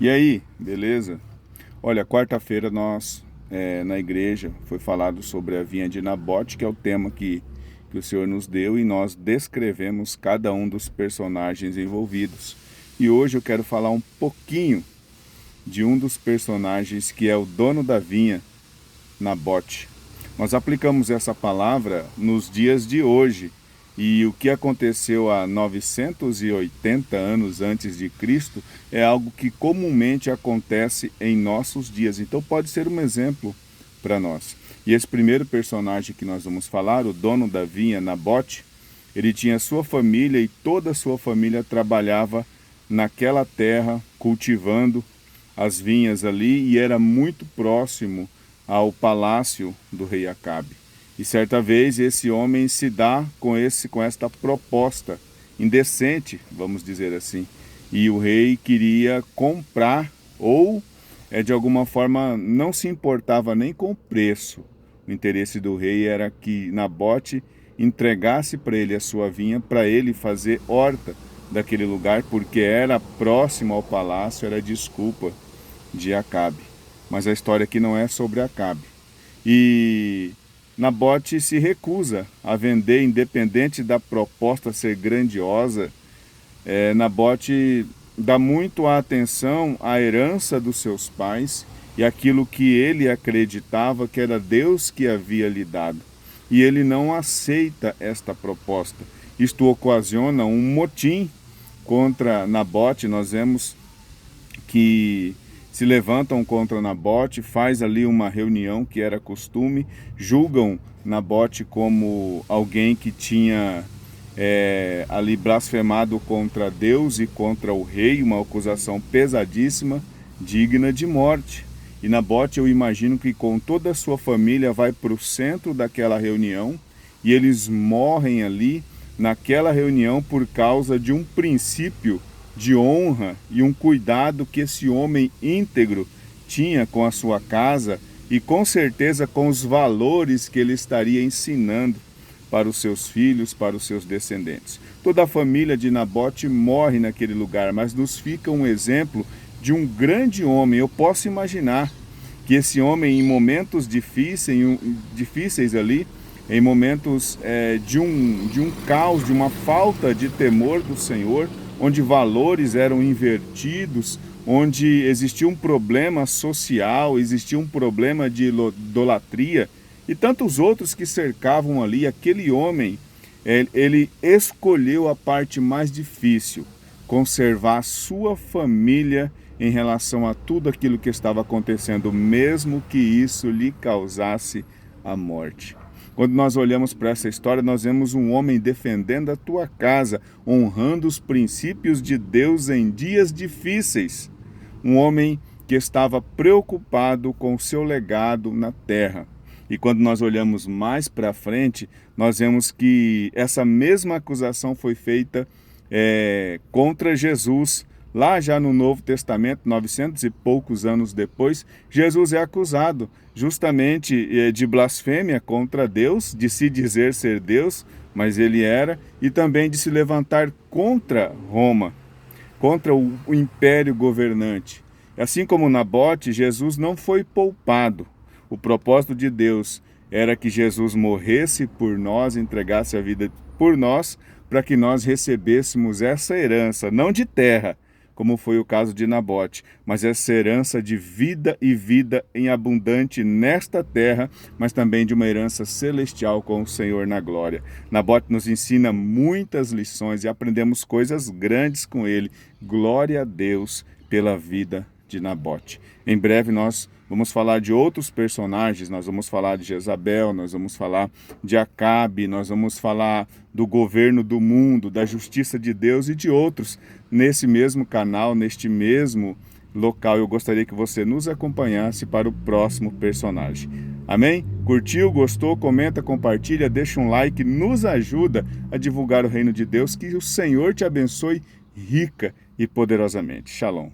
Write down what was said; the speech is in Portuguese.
E aí, beleza? Olha, quarta-feira nós, na igreja, foi falado sobre a vinha de Nabote, que é o tema que o Senhor nos deu, e nós descrevemos cada um dos personagens envolvidos. E hoje eu quero falar um pouquinho de um dos personagens que é o dono da vinha, Nabote. Nós aplicamos essa palavra nos dias de hoje, e o que aconteceu há 980 anos antes de Cristo é algo que comumente acontece em nossos dias. Então pode ser um exemplo para nós. E esse primeiro personagem que nós vamos falar, o dono da vinha, Nabote, ele tinha sua família e toda a sua família trabalhava naquela terra, cultivando as vinhas ali, e era muito próximo ao palácio do rei Acabe. E certa vez esse homem se dá com esta proposta indecente, vamos dizer assim. E o rei queria comprar, ou de alguma forma não se importava nem com o preço. O interesse do rei era que Nabote entregasse para ele a sua vinha, para ele fazer horta daquele lugar, porque era próximo ao palácio, era desculpa de Acabe. Mas a história aqui não é sobre Acabe. E Nabote se recusa a vender, independente da proposta ser grandiosa. Nabote dá muito atenção à herança dos seus pais e aquilo que ele acreditava que era Deus que havia lhe dado. E ele não aceita esta proposta. Isto ocasiona um motim contra Nabote. Nós vemos que se levantam contra Nabote, faz ali uma reunião que era costume, julgam Nabote como alguém que tinha ali blasfemado contra Deus e contra o rei, uma acusação pesadíssima, digna de morte. E Nabote, eu imagino que com toda a sua família vai para o centro daquela reunião e eles morrem ali naquela reunião por causa de um princípio de honra e um cuidado que esse homem íntegro tinha com a sua casa e com certeza com os valores que ele estaria ensinando para os seus filhos, para os seus descendentes. Toda a família de Nabote morre naquele lugar, mas nos fica um exemplo de um grande homem. Eu posso imaginar que esse homem, em momentos difíceis ali, em momentos de um caos, de uma falta de temor do Senhor, onde valores eram invertidos, onde existia um problema social, existia um problema de idolatria e tantos outros que cercavam ali, aquele homem, ele escolheu a parte mais difícil, conservar a sua família em relação a tudo aquilo que estava acontecendo, mesmo que isso lhe causasse a morte. Quando nós olhamos para essa história, nós vemos um homem defendendo a tua casa, honrando os princípios de Deus em dias difíceis. Um homem que estava preocupado com o seu legado na terra. E quando nós olhamos mais para frente, nós vemos que essa mesma acusação foi feita contra Jesus. Lá já no Novo Testamento, 900 e poucos anos depois, Jesus é acusado justamente de blasfêmia contra Deus, de se dizer ser Deus, mas ele era, e também de se levantar contra Roma, contra o império governante. Assim como Nabote, Jesus não foi poupado. O propósito de Deus era que Jesus morresse por nós, entregasse a vida por nós, para que nós recebêssemos essa herança, não de terra, como foi o caso de Nabote, mas essa herança de vida e vida em abundante nesta terra, mas também de uma herança celestial com o Senhor na glória. Nabote nos ensina muitas lições e aprendemos coisas grandes com ele. Glória a Deus pela vida de Nabote. Em breve nós vamos falar de outros personagens, nós vamos falar de Jezabel, nós vamos falar de Acabe, nós vamos falar do governo do mundo, da justiça de Deus e de outros nesse mesmo canal, neste mesmo local. Eu gostaria que você nos acompanhasse para o próximo personagem. Amém? Curtiu, gostou? Comenta, compartilha, deixa um like, nos ajuda a divulgar o reino de Deus. Que o Senhor te abençoe rica e poderosamente. Shalom.